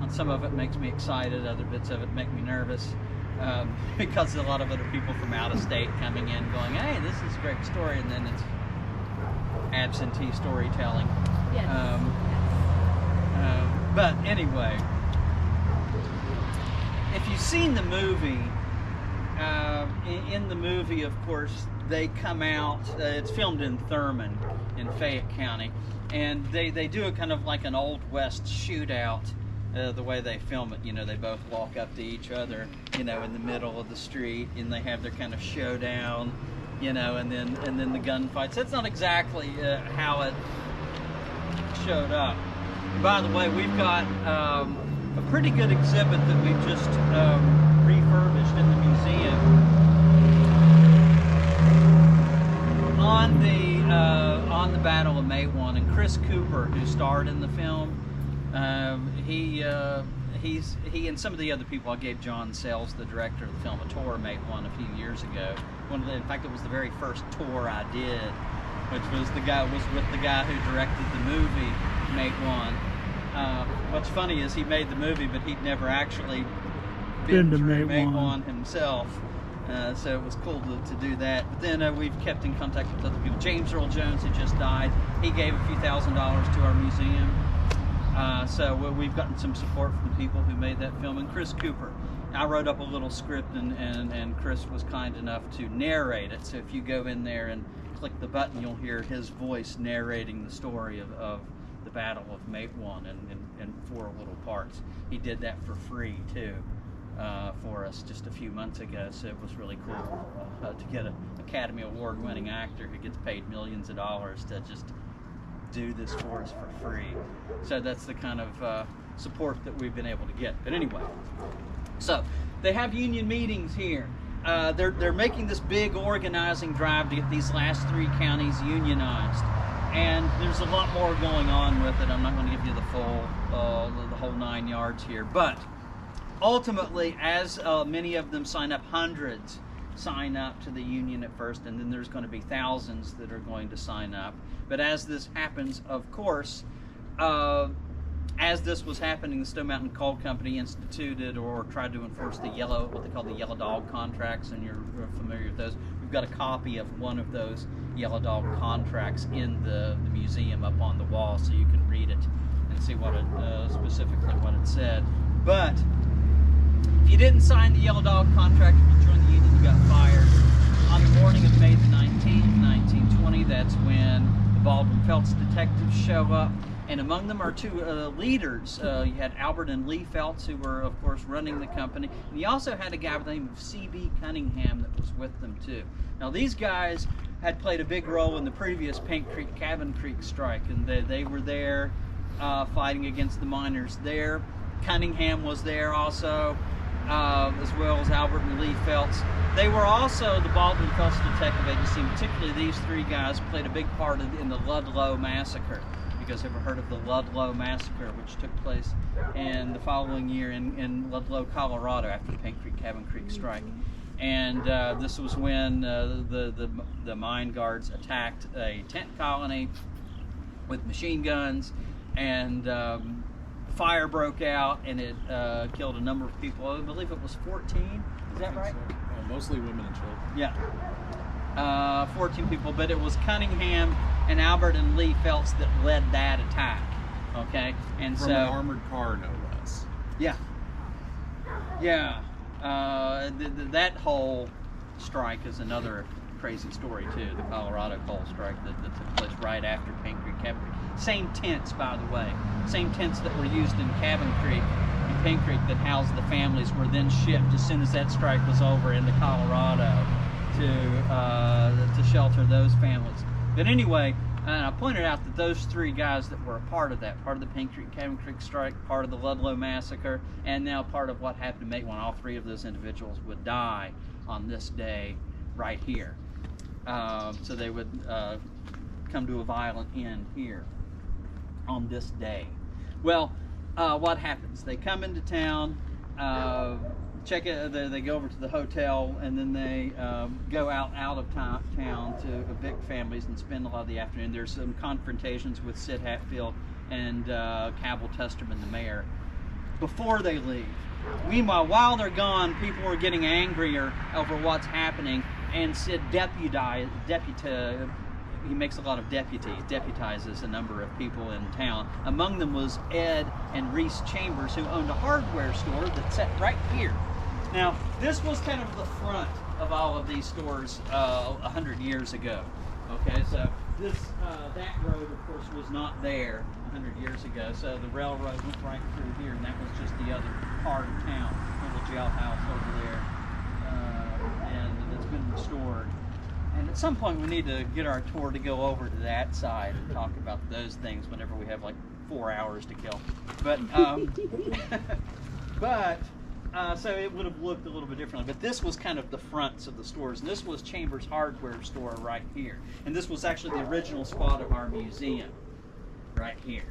And some of it makes me excited, other bits of it make me nervous. Because a lot of other people from out of state coming in going, hey, this is a great story, and then it's absentee storytelling. Yes. But anyway, if you've seen the movie, in the movie, of course, they come out, it's filmed in Thurman, in Fayette County, and they do a kind of like an Old West shootout, the way they film it. You know, they both walk up to each other, you know, in the middle of the street, and they have their kind of showdown, you know, and then the gunfights. That's not exactly how it showed up. By the way, we've got a pretty good exhibit that we've just refurbished in the museum Chris Cooper, who starred in the film. He and some of the other people. I gave John Sayles, the director of the film, a tour of Matewan a few years ago. In fact, it was the very first tour I did, which was with the guy who directed the movie Matewan. What's funny is he made the movie, but he'd never actually been through Matewan himself. So it was cool to do that. But then we've kept in contact with other people. James Earl Jones, who just died, he gave a few $1,000s to our museum. So we've gotten some support from the people who made that film. And Chris Cooper, I wrote up a little script, and Chris was kind enough to narrate it. So if you go in there and click the button, you'll hear his voice narrating the story of the Battle of Matewan in 4 little parts. He did that for free too for us just a few months ago. So it was really cool to get an Academy Award-winning actor who gets paid millions of dollars to just do this for us for free. So that's the kind of support that we've been able to get. But anyway, so they have union meetings here. They're making this big organizing drive to get these last 3 counties unionized, and there's a lot more going on with it. I'm not going to give you the full the whole 9 yards here, but ultimately, as many of them sign up, hundreds sign up to the union at first, and then there's going to be thousands that are going to sign up. But as this happens, of course, as this was happening, the Stone Mountain Coal Company instituted or tried to enforce what they call the yellow dog contracts, and you're familiar with those. We've got a copy of one of those yellow dog contracts in the museum up on the wall, so you can read it and see what it specifically what it said. But if you didn't sign the yellow dog contract, if you joined the union, you got fired. On the morning of May the 19th, 1920, that's when the Baldwin Felts detectives show up, and among them are 2 leaders. You had Albert and Lee Felts, who were, of course, running the company, and you also had a guy by the name of C.B. Cunningham that was with them, too. Now, these guys had played a big role in the previous Pink Creek, Cabin Creek strike, and they were there fighting against the miners there. Cunningham was there also, as well as Albert and Lee Felts. They were also the Baldwin Felts Detective Agency, particularly these 3 guys played a big part in the Ludlow Massacre. You guys ever heard of the Ludlow Massacre, which took place in the following year in Ludlow, Colorado, after the Pink Creek, Cabin Creek strike? And this was when the mine guards attacked a tent colony with machine guns, and fire broke out, and it killed a number of people. I believe it was 14. Is that right? So. Mostly women and children. Yeah. 14 people, but it was Cunningham and Albert and Lee Felts that led that attack. Okay, and From an armored car, no less. Yeah. Yeah. That whole strike is another crazy story too. The Colorado coal strike that took place right after Pink Creek, Cabin Creek. Same tents, by the way. Same tents that were used in Cabin Creek and Pink Creek that housed the families were then shipped as soon as that strike was over into Colorado to shelter those families. But anyway, and I pointed out that those 3 guys that were a part of that, part of the Pink Creek, Cabin Creek strike, part of the Ludlow Massacre, and now part of what happened to Matewan, all 3 of those individuals would die on this day right here. So they would come to a violent end here on this day. Well, what happens? They come into town, check it. They go over to the hotel, and then they go out of town to evict families and spend a lot of the afternoon. There's some confrontations with Sid Hatfield and Cabell Testerman, the mayor, before they leave. Meanwhile, while they're gone, people are getting angrier over what's happening, and Sid he makes a lot of deputizes a number of people in town. Among them was Ed and Reese Chambers, who owned a hardware store that sat right here. Now, this was kind of the front of all of these stores 100 years ago. Okay, so that road, of course, was not there 100 years ago. So the railroad went right through here, and that was just the other part of town, little jailhouse over there, and it's been restored. And at some point, we need to get our tour to go over to that side and talk about those things whenever we have like 4 hours to kill. But so it would have looked a little bit differently. But this was kind of the fronts of the stores, and this was Chambers' hardware store right here. And this was actually the original spot of our museum. right here,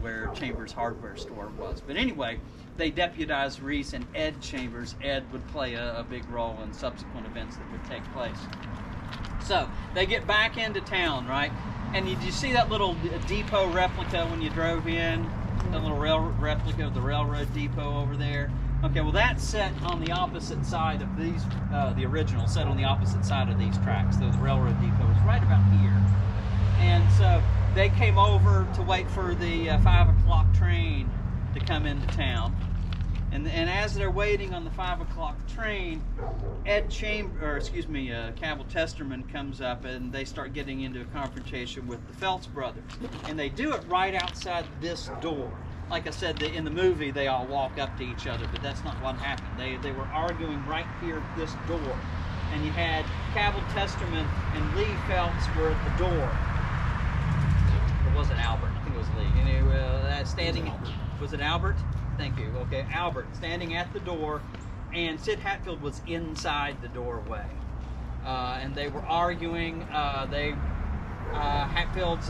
where Chambers' hardware store was. But anyway, they deputized Reese and Ed Chambers. Ed would play a big role in subsequent events that would take place. So they get back into town, right? And you see that little depot replica when you drove in? That little replica of the railroad depot over there? Okay, well that's set on the opposite side of these, the original set on the opposite side of these tracks. So the railroad depot is right about here. And so they came over to wait for the 5 o'clock train to come into town. And as they're waiting on the 5 o'clock train, Cabell Testerman comes up and they start getting into a confrontation with the Phelps brothers. And they do it right outside this door. Like I said, in the movie, they all walk up to each other, but that's not what happened. They were arguing right here at this door. And you had Cabell Testerman and Lee Phelps were at the door. It wasn't Albert, I think it was Lee. Anyway, standing, was it Albert? Thank you. Okay, Albert standing at the door, and Sid Hatfield was inside the doorway, and they were arguing. Hatfield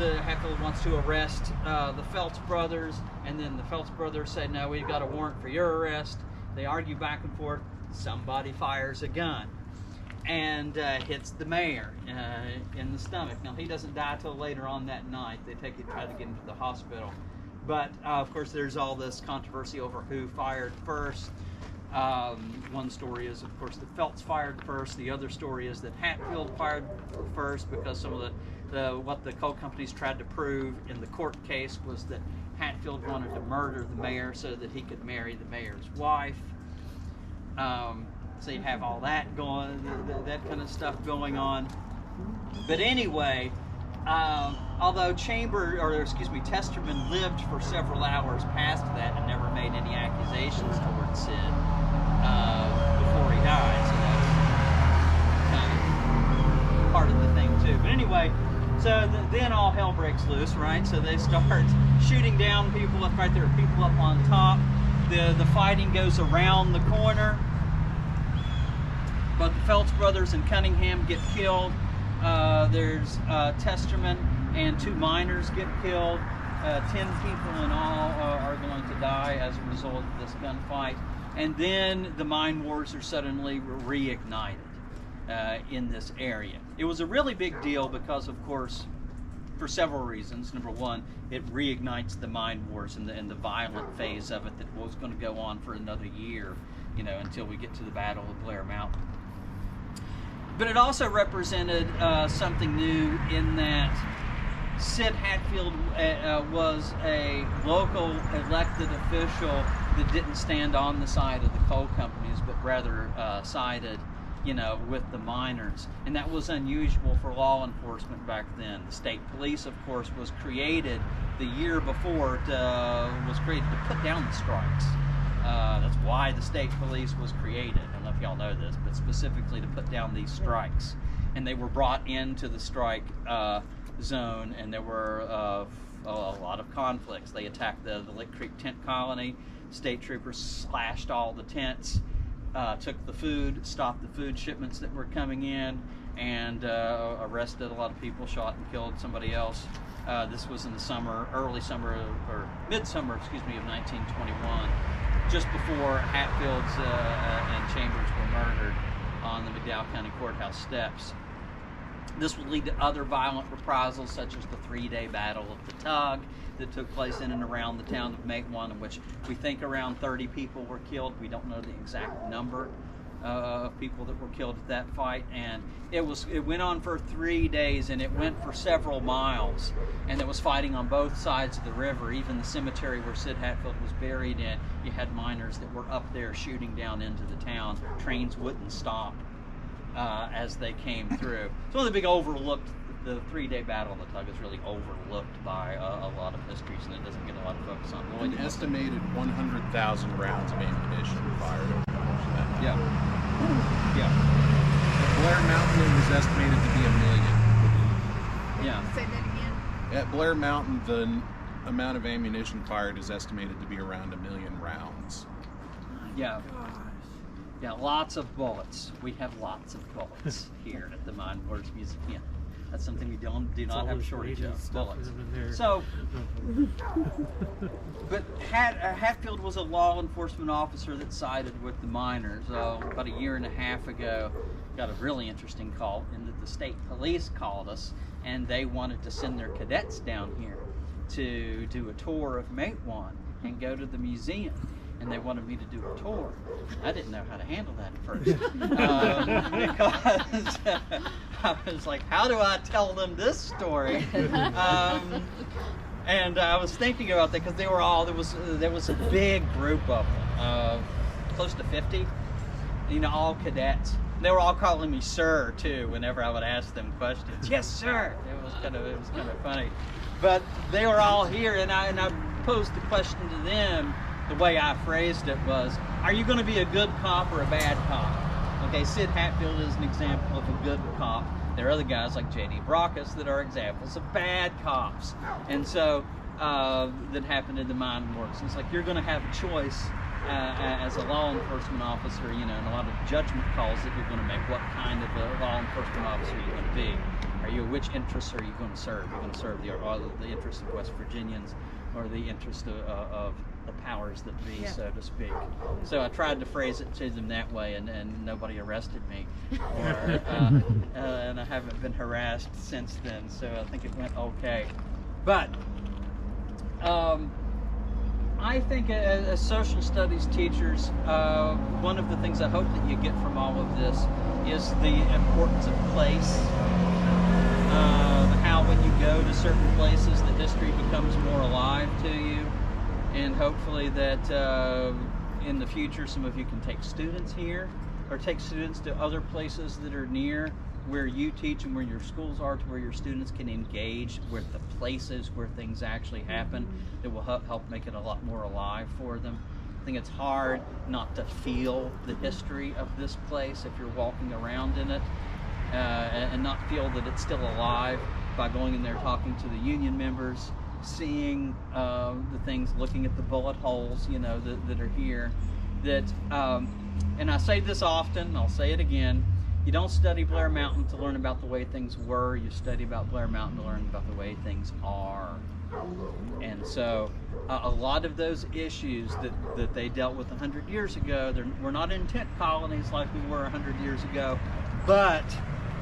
wants to arrest the Phelps brothers, and then the Phelps brothers say, "No, we've got a warrant for your arrest." They argue back and forth. Somebody fires a gun and hits the mayor in the stomach. Now he doesn't die till later on that night. They try to get him to the hospital. But, of course, there's all this controversy over who fired first. One story is, of course, that Phelps fired first. The other story is that Hatfield fired first because some of what the coal companies tried to prove in the court case was that Hatfield wanted to murder the mayor so that he could marry the mayor's wife. So you have all that going, that kind of stuff going on. But anyway, although Testerman lived for several hours past that and never made any accusations towards Sid before he died, so that's kind of part of the thing too. But anyway, so then all hell breaks loose, right? So they start shooting down people up right there, people up on top. The fighting goes around the corner. But the Phelps brothers and Cunningham get killed. There's Testerman and 2 miners get killed. 10 people in all are going to die as a result of this gunfight. And then the mine wars are suddenly reignited in this area. It was a really big deal because, of course, for several reasons. Number one, it reignites the mine wars and the violent phase of it that was going to go on for another year, until we get to the Battle of Blair Mountain. But it also represented something new in that Sid Hatfield was a local elected official that didn't stand on the side of the coal companies, but rather sided, with the miners. And that was unusual for law enforcement back then. The state police, of course, was created the year before, was created to put down the strikes. That's why the state police was created. I don't know if y'all know this, but specifically to put down these strikes. And they were brought into the strike zone, and there were a lot of conflicts. They attacked the Lick Creek tent colony. State troopers slashed all the tents, took the food, stopped the food shipments that were coming in, and arrested a lot of people, shot and killed somebody else. This was in the midsummer, of 1921. Just before Hatfields and Chambers were murdered on the McDowell County Courthouse steps. This would lead to other violent reprisals, such as the 3-day Battle of the Tug that took place in and around the town of Matewan, in which we think around 30 people were killed. We don't know the exact number of people that were killed at that fight, and it went on for 3 days, and it went for several miles, and there was fighting on both sides of the river. Even the cemetery where Sid Hatfield was buried in, you had miners that were up there shooting down into the town. Trains wouldn't stop as they came through. It's one of the big overlooked. The 3-day Battle of the Tug is really overlooked by a lot of histories, and it doesn't get a lot of focus on. An estimated 100,000 rounds of ammunition fired over the course of that night. Yeah. At Blair Mountain, it was estimated to be 1 million. Yeah. Say that again. At Blair Mountain, the amount of ammunition fired is estimated to be around 1 million rounds. Yeah. Yeah, lots of bullets. We have lots of bullets here at the Mine Wars Museum. That's something we do not have a shortage of, bullets. There. So, but Hatfield was a law enforcement officer that sided with the miners. About a year and a half ago, got a really interesting call in that the state police called us, and they wanted to send their cadets down here to do a tour of Matewan and go to the museum. And they wanted me to do a tour. I didn't know how to handle that at first. Because I was like, how do I tell them this story? And I was thinking about that because they were all, there was a big group of them, close to 50, you know, all cadets. They were all calling me sir too whenever I would ask them questions. Yes, sir. It was kind of funny. But they were all here, and I posed the question to them. The way I phrased it was, are you going to be a good cop or a bad cop? Okay, Sid Hatfield is an example of a good cop. There are other guys like J.D. Brockus that are examples of bad cops. And so, that happened in the mine works. It's like you're going to have a choice as a law enforcement officer, you know, and a lot of judgment calls that you're going to make. What kind of a law enforcement officer are you going to be? Which interests are you going to serve? You're going to serve the interests of West Virginians or the interest of the powers that be, Yeah. so to speak. So I tried to phrase it to them that way, and nobody arrested me, and I haven't been harassed since then. So I think it went okay. But I think as social studies teachers, one of the things I hope that you get from all of this is the importance of place. How when you go to certain places, the history becomes more alive to you. And hopefully that in the future, some of you can take students here or take students to other places that are near where you teach and where your schools are, to where your students can engage with the places where things actually happen. It will help make it a lot more alive for them. I think it's hard not to feel the history of this place if you're walking around in it and not feel that it's still alive by going in there, talking to the union members, seeing the things, looking at the bullet holes, you know, that are here. That, and I say this often, I'll say it again, you don't study Blair Mountain to learn about the way things were, you study about Blair Mountain to learn about the way things are. And so a lot of those issues that they dealt with 100 years ago, we're not in tent colonies like we were 100 years ago, but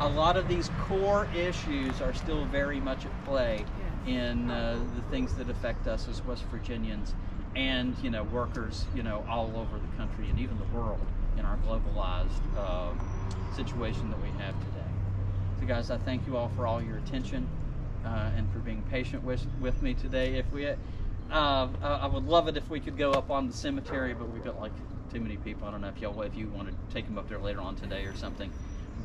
a lot of these core issues are still very much at play in the things that affect us as West Virginians and, you know, workers, you know, all over the country and even the world in our globalized situation that we have today. So guys, I thank you all for all your attention and for being patient with me today. If we, I would love it if we could go up on the cemetery, but we've got like too many people. I don't know if you want to take them up there later on today or something.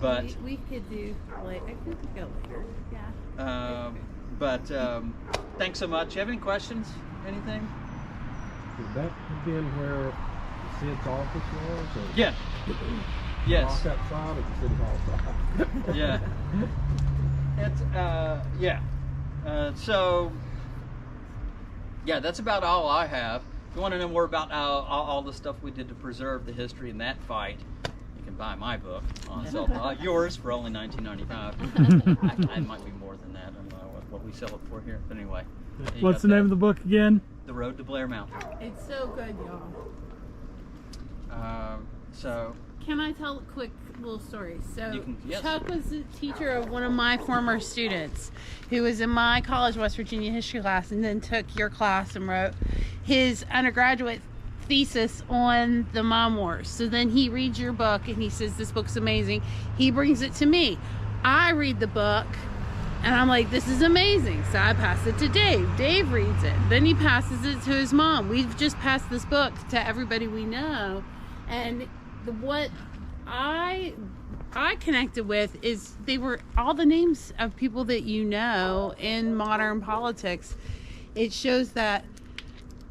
But we could do like I could go later. Yeah. But thanks so much. You have any questions? Anything? Would that have been where Sid's office was? Or Yeah. Yes. Walk outside of the city hall side? Yeah. It's yeah. So yeah, that's about all I have. If you want to know more about all the stuff we did to preserve the history in that fight, you can buy my book on self yours for only $19.95. I might be more than that. I don't know what we sell it for here, but anyway. What's the name of the book again? The Road to Blair Mountain. It's so good, y'all. So Can I tell a quick little story? So You can- yes. Chuck was a teacher of one of my former students who was in my college West Virginia history class and then took your class and wrote his undergraduate thesis on the Mom Wars. So then he reads your book and he says, this book's amazing. He brings it to me. I read the book and I'm like, this is amazing. So I pass it to Dave. Dave reads it. Then he passes it to his mom. We've just passed this book to everybody we know. And what I connected with is they were all the names of people that you know in modern politics. It shows that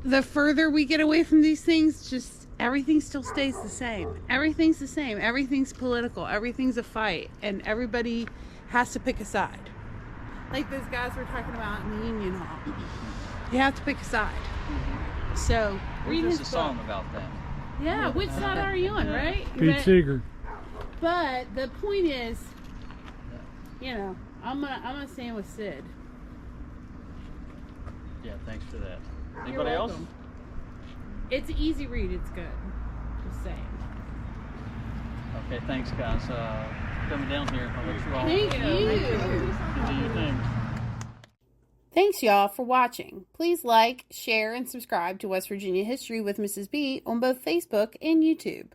the further we get away from these things, just everything still stays the same. Everything's the same. Everything's political. Everything's a fight. And everybody has to pick a side. Like those guys we're talking about in the Union Hall. You have to pick a side. So, read there's his a song book. about that. Yeah, which side are you on, right? Pete Seeger. But the point is, you know, I'm gonna stand with Sid. Yeah, thanks for that. You're Anybody else? welcome. It's an easy read. It's good. Just saying. Okay, thanks, guys. Coming down here. I'll let you all Thank you. do your thing. Thanks, y'all, for watching. Please like, share, and subscribe to West Virginia History with Mrs. B on both Facebook and YouTube.